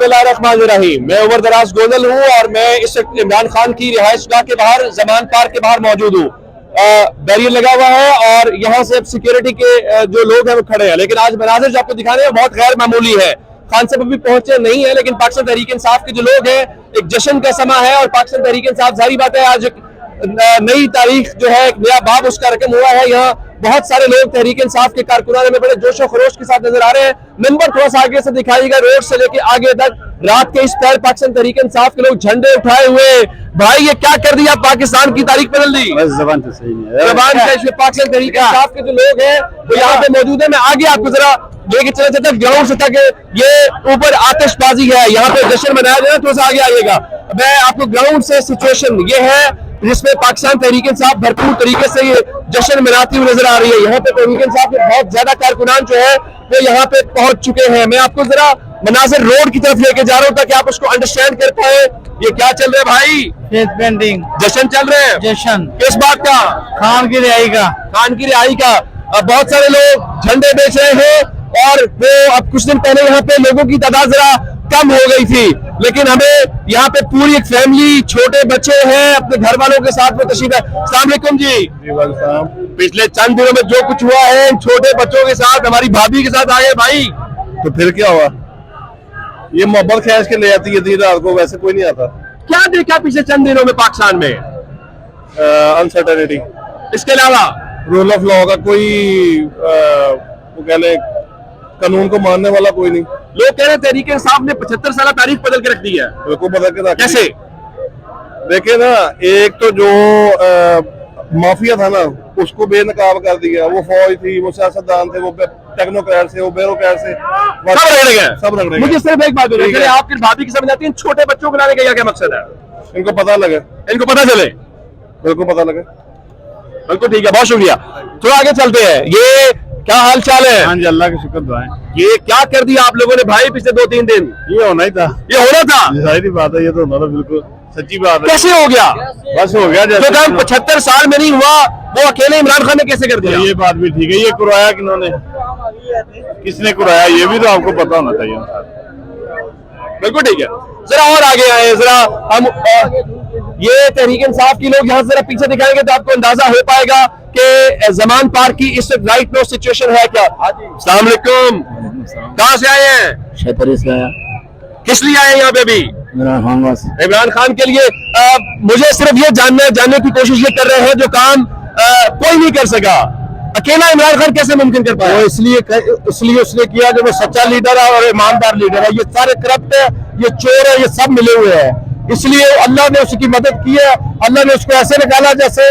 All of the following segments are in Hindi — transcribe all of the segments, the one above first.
बिस्मिल्लाहिर्रहमानिर्रहीम। मैं उमर दराज गोंदल हूँ और मैं इस वक्त इमरान खान की रिहाइशगाह के बाहर जमान पार्क के बाहर मौजूद हूँ। बैरियर लगा हुआ है और यहाँ से अब सिक्योरिटी के जो लोग हैं वो खड़े हैं, लेकिन आज मनाजिर जो आपको दिखाने हैं बहुत गैर मामूली है। खान साहब अभी पहुंचे नहीं है, लेकिन पाकिस्तान तहरीक इंसाफ के जो लोग हैं, एक जश्न का समा है और पाकिस्तान तहरीक इंसाफ, जाहिर बात है आज नई तारीख जो है, एक नया बाब उसका रकम हुआ है। यहाँ बहुत सारे लोग तहरीक इंसाफ के कारकुनान में बड़े जोशो खरोश के साथ नजर आ रहे हैं। नंबर थोड़ा सा आगे से दिखाइएगा, रोड से लेके आगे तक रात के इस पैर पाकिस्तान तहरीक इंसाफ के लोग झंडे उठाए हुए। भाई ये क्या कर दिया, पाकिस्तान की तारीख बदल दी। जबान तो सही नहीं है, जबान का पाकिस्तान तहरीक इंसाफ के जो लोग हैं वो यहाँ पे मौजूद है। मैं आगे आपको जरा लेके चले जाता ग्राउंड से तक। ये ऊपर आतिशबाजी है, यहाँ पे जश्न मनाया जाए, थोड़ा सा आगे आइएगा। मैं आपको ग्राउंड से सिचुएशन ये है जिसमें पाकिस्तान तहरीक इंसाफ भरपूर तरीके से ये जश्न मनाती हुई नजर आ रही है। यहाँ पे तहरीक इंसाफ के बहुत ज्यादा कारकुनान जो है वो यहाँ पे पहुंच चुके हैं। मैं आपको जरा मनाजिर रोड की तरफ लेके जा रहा हूँ ताकि आप उसको अंडरस्टैंड कर पाए। ये क्या चल रहा है भाई? फेस पेंटिंग जश्न चल रहे हैं। जश्न किस बात का? खान की रिहाई का। खान की रिहाई का। बहुत सारे लोग झंडे बेच रहे हैं और वो अब कुछ दिन पहले यहाँ पे लोगों की तादाद जरा कम हो गई थी, लेकिन हमें यहाँ पे पूरी एक फैमिली, छोटे बच्चे हैं, अपने घर वालों के साथ में तशरीफ है। अस्सलाम वालेकुम जी। पिछले चंद दिनों में जो कुछ हुआ है, इन छोटे बच्चों के साथ, हमारी भाभी के साथ आए भाई, तो फिर क्या हुआ? ये मोहब्बत खैज के ले आती है रात को, वैसे कोई नहीं आता। क्या देखा पिछले चंद दिनों में पाकिस्तान में? अनसर्टेनिटी, इसके अलावा रूल ऑफ लॉ का कोई वो कह लें कानून को मानने वाला कोई नहीं। लोग कह रहे हैं तहरीक इंसाफ ने 75 साल तारीख बदल के रख दी है। बिल्कुल बदल के रख दी। कैसे? देखे ना, एक तो जो माफिया था ना उसको बेनकाब कर दिया। वो फौज थी, वो सियासतदान थे, वो टेक्नोक्रेट से, वो ब्यूरोक्रेट से, सब रगड़े गए। मुझे सिर्फ एक बात बताइए, आपकी भाभी की समझ आती है, छोटे बच्चों को लाने का क्या मकसद है? इनको पता लगे, इनको पता चले। बिल्कुल पता लगे। बिल्कुल ठीक है, बहुत शुक्रिया। थोड़ा आगे चलते हैं। ये क्या हाल चाल है? हाँ जी, अल्लाह की शुक्र दुआएं। ये क्या कर दिया आप लोगों ने भाई पिछले 2-3 दिन? ये होना ही था, ये होना था। जाहिर बात है, ये तो होना था, बिल्कुल सच्ची बात है। कैसे हो गया? बस हो गया जो काम 75 साल में नहीं हुआ वो अकेले इमरान खान ने कैसे कर दिया? ये बात भी ठीक है। ये कुराया किन्होंने, किसने कुराया, ये भी तो आपको पता होना चाहिए। बिल्कुल ठीक है। जरा और आगे आए, जरा हम ये तहरीक इंसाफ की लोग यहाँ जरा पीछे दिखाएंगे तो आपको अंदाजा हो पाएगा कि जमान पार्क की इस राइट नो सिचुएशन है क्या। अस्सलाम वालेकुम। कहाँ से आए हैं? शहतरी से आया। किस लिए आए हैं यहाँ पे अभी? इमरान खान के लिए। मुझे सिर्फ ये जानने की कोशिश ये कर रहे हैं जो काम कोई नहीं कर सका, अकेला इमरान खान कैसे मुमकिन कर पाया? इसलिए उसने किया कि वो सच्चा लीडर है और ईमानदार लीडर है। ये सारे करप्ट है, ये चोर है, ये सब मिले हुए हैं। इसलिए अल्लाह ने उसकी मदद की है। अल्लाह ने उसको ऐसे निकाला जैसे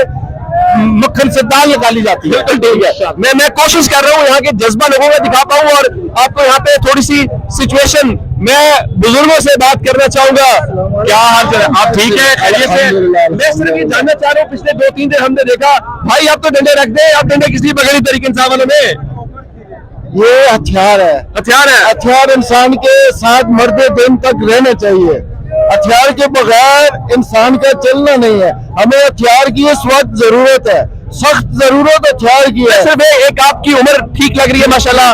मक्खन से दाल निकाली जाती है। ठीक है, मैं कोशिश कर रहा हूँ यहाँ के जज्बा लोगों में दिखा पाऊँ और आपको यहाँ पे थोड़ी सी सिचुएशन, मैं बुजुर्गों से बात करना चाहूंगा। क्या हाल चाल है? आप ठीक है, खैरियत से? मैं सिर्फ ये जानना चाह रहा हूँ, पिछले 2-3 दिन हमने देखा भाई आप तो डंडे रख दे, आप डंडे किस लिए पकड़ी तहरीक इंसाफ वालों ने? ये हथियार है, हथियार है। हथियार इंसान के साथ मरते दिन तक रहना चाहिए। हथियार के बगैर इंसान का चलना नहीं है। हमें हथियार की इस वक्त जरूरत है, सख्त जरूरत हथियार की है। सिर्फ एक आपकी उम्र ठीक लग रही है माशाल्लाह,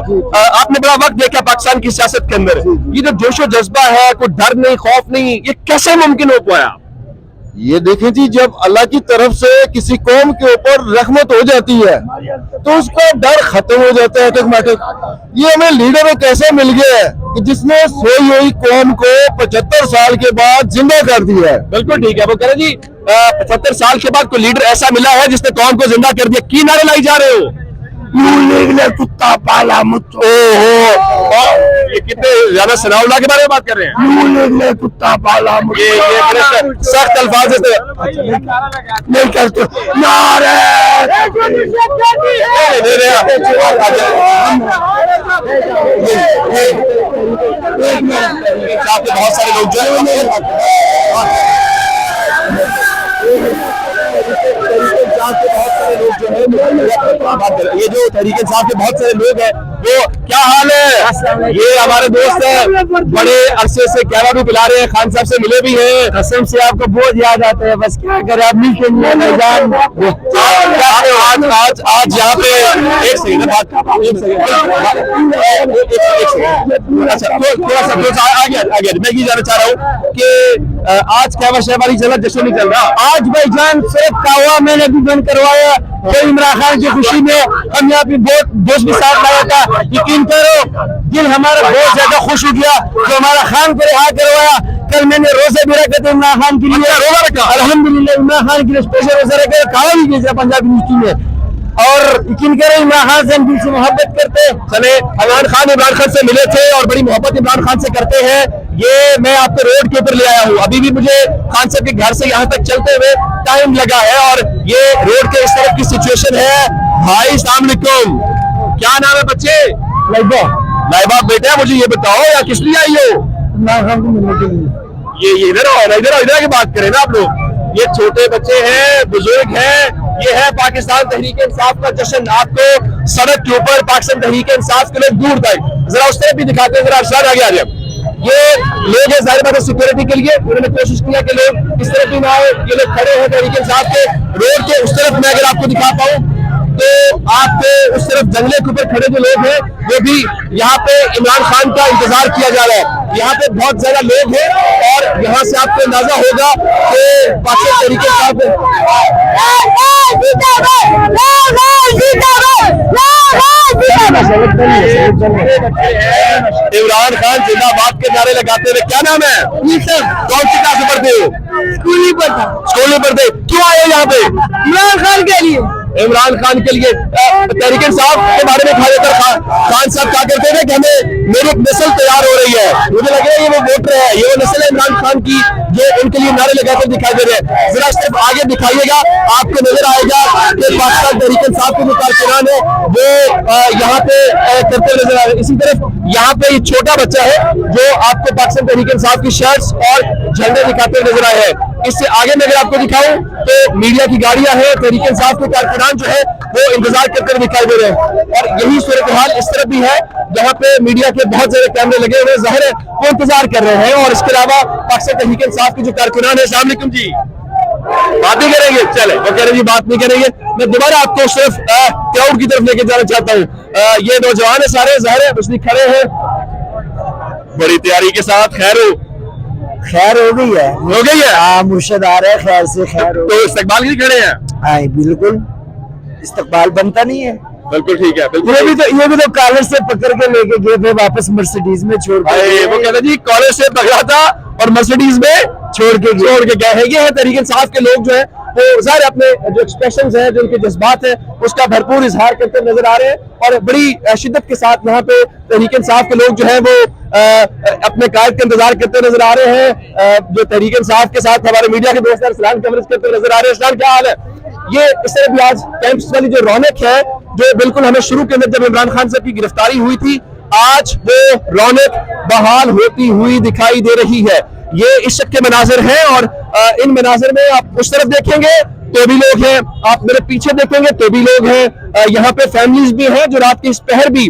आपने बड़ा वक्त देखा पाकिस्तान की सियासत के अंदर, ये जो जोशो जज्बा है, कोई डर नहीं, खौफ नहीं, ये कैसे मुमकिन हो पाया? ये देखें जी, जब अल्लाह की तरफ से किसी कौम के ऊपर रहमत हो जाती है तो उसका डर खत्म हो जाता है ऑटोमेटिक। ये हमें लीडर कैसे मिल गया है कि जिसने सोई हुई कौम को 75 साल के बाद जिंदा कर दिया है। बिल्कुल ठीक है। वो कह रहे जी 75 साल के बाद कोई लीडर ऐसा मिला है जिसने कौम को जिंदा कर दिया। की नारे लाई जा रहे हो? कुत्ता पाला मुझको। ये कितने ज्यादा सनाउल्लाह के बारे में बात कर रहे हैं? कुत्ता पाला मुझको। ये सख्त अल्फाज से नहीं करते नारे। बहुत सारे लोग ये जो तहरीक इंसाफ के बहुत सारे लोग हैं वो क्या हाल है? ये हमारे दोस्त हैं, बड़े अरसे से कहवा भी पिला रहे हैं, खान साहब से मिले भी हैं। कसम से आपको बहुत याद आता है, बस क्या करें, आप मिलते नहीं हैं भाईजान। आज यहाँ पे एक सेकंड अच्छा थोड़ा सा आ गया मैं ये जानना चाह रहा हूँ कि आज कहवा शहबारी चला जश्न नहीं चल रहा? आज भाईजान सिर्फ कहवा मैंने भी बंद करवाया तो इमरान खान की खुशी में हम यहाँ पे बहुत दोस्त भी साथ लाया था। यकीन करो दिल हमारा बहुत ज्यादा खुश हो गया जो हमारा खान को रिहा करवाया। कल मैंने रोजे भी रखे थे इमरान खान के लिए, रोजा रखा अल्हम्दुलिल्लाह इमरान खान के लिए स्पेशल रोजा रखे, कहा भी भेजा पंजाबी यूनिवर्सिटी में। और यकीन करें इमरान खान से हम दिल से मोहब्बत करते हैं। चले इमरान खान से मिले थे और बड़ी मोहब्बत इमरान खान से करते हैं। ये मैं आपको रोड के ऊपर ले आया हूँ, अभी भी मुझे खान साहब के घर से यहाँ तक चलते हुए टाइम लगा है और ये रोड के इस तरफ की सिचुएशन है। भाई अस्सलाम वालेकुम, क्या नाम है बच्चे? लाइबा बेटा मुझे ये बताओ या किस लिए आई हो? इमरान खान को मिलने के लिए। ये इधर आओ ना, इधर की बात करें ना आप लोग। ये छोटे बच्चे हैं, बुजुर्ग हैं, ये है पाकिस्तान तहरीक इंसाफ का जश्न। आपको सड़क के ऊपर पाकिस्तान तहरीक इंसाफ के लोग दूर तक जरा उस तरफ भी दिखाते हैं, जरा अरशद आगे आ जाए। ये लोग हैं जाहिर बात है सिक्योरिटी के लिए, उन्होंने कोशिश किया कि लोग इस तरफ भी ना आए। ये लोग खड़े हैं तहरीक इंसाफ के रोड के उस तरफ। मैं अगर आपको दिखा पाऊं तो आपको उस तरफ जंगले के ऊपर खड़े जो लोग हैं वो भी यहाँ पे इमरान खान का इंतजार किया जा रहा है। यहाँ पे बहुत ज्यादा लोग हैं और यहाँ से आपको अंदाजा होगा कि पाकिस्तान तहरीक इमरान खान जिंदाबाद के नारे लगाते हुए। क्या नाम है? कौन सी क्लास में पढ़ते हो? स्कूल में पढ़ते। क्यों आए हो यहाँ पे? इमरान खान के लिए। इमरान खान के लिए तहरीक इंसाफ के बारे में खान साहब क्या करते थे कि हमें मेरी एक नस्ल तैयार हो रही है, मुझे लग रहा है ये वो वोटर है, ये वो नस्ल है इमरान खान की जो इनके लिए नारे लगाकर दिखाई दे रहे हैं। जरा सिर्फ आगे दिखाइएगा, आपको नजर आएगा कि पाकिस्तान तहरीक इंसाफ के जो कारकुनान है वो यहाँ पे करते नजर आ रहे हैं। इसी तरफ यहाँ पे छोटा बच्चा है जो आपको पाकिस्तान तहरीक इंसाफ की शर्ट्स और झंडे दिखाते हुए नजर आए हैं। इससे आगे मैं अगर आपको दिखाऊं तो मीडिया की गाड़ियां हैं, तहरीक इंसाफ के कारकुनान जो है वो इंतजार करते हुए दिखाई दे रहे हैं। और यही सूरत हाल इस तरफ भी है जहाँ पे मीडिया के बहुत सारे कैमरे लगे हुए, जाहिर है वो इंतजार कर रहे हैं। और इसके अलावा पाकिस्तान तहरीक इंसाफ के जो कारकुनान है, अस्सलाम वालेकुम जी, बात नहीं करेंगे? चले, वो कह रहे जी बात नहीं करेंगे। मैं दोबारा आपको सिर्फ क्राउड की तरफ लेके जाना चाहता हूँ। ये नौजवान है सारे, जाहिर है उसने खड़े हैं बड़ी तैयारी के साथ। खैर हो गई है, हो गई है। हाँ मुर्शद आ रहा है, खैर से खैर हो। तो इस्तकबाल की खड़े हैं? हाँ बिल्कुल, इस्तकबाल बनता नहीं है। बिल्कुल ठीक है, बिल्कुल। ये भी तो कॉलेज से पकड़ के लेके गए थे, वापस मर्सिडीज में छोड़ के। वो कहते जी कॉलेज से पकड़ा था और मर्सिडीज में छोड़ के गए हैं। ये है तहरीक इंसाफ के लोग जो है वो जाहिर अपने जो एक्सप्रेशंस हैं, जो उनके जज्बात हैं, उसका भरपूर इजहार करते नजर आ रहे हैं। और बड़ी शिद्दत के साथ यहाँ पे तहरीक इंसाफ के लोग जो है वो अपने कायद का इंतजार करते नजर आ रहे हैं। जो तहरीक इंसाफ के साथ हमारे मीडिया के दोस्त इस्लाम कवरेज करते नजर आ रहे हैं। इस्लाम क्या हाल है? ये इस तरह भी आज कैंप्स वाली जो रौनक है जो बिल्कुल हमें शुरू के अंदर जब इमरान खान साहब की गिरफ्तारी हुई थी, आज वो रौनक बहाल होती हुई दिखाई दे रही है। ये इस शक के मनाजिर हैं और इन मनाजिर में आप उस तरफ देखेंगे तो भी लोग हैं, आप मेरे पीछे देखेंगे तो भी लोग हैं। यहाँ पे फैमिलीज भी हैं जो रात के इस पहर भी,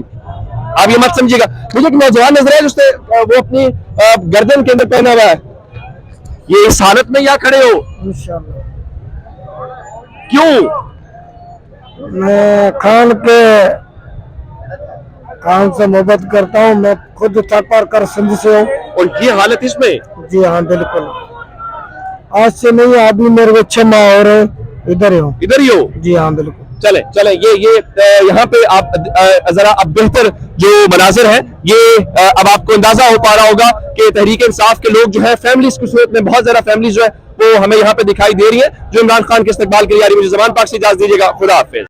आप ये मत समझिएगा। मुझे एक नौजवान नजर है जिसने वो अपनी गर्दन के अंदर पहना हुआ है। ये इस हालत में यहाँ खड़े हो? क्यों? मैं खान से मोहब्बत करता हूँ, मैं खुद थपर कर सिंध से हूँ। और ये हालत इसमें? जी हाँ बिल्कुल, आज से नहीं, अभी मेरे को 6 माह हो रहे, इधर ही हो। जी हाँ बिल्कुल। चले ये यहाँ पे आप जरा अब बेहतर जो मनाजिर है ये अब आपको अंदाजा हो पा रहा होगा कि तहरीक इंसाफ के लोग जो है फैमिलीज की सूरत में बहुत ज्यादा फैमिलीज जो है वो हमें यहाँ पे दिखाई दे रही है जो इमरान खान के इस्तकबाल के लिए आ रही है। मुझे ज़मान पाक से इजाज़त दीजिएगा, खुदा हाफिज।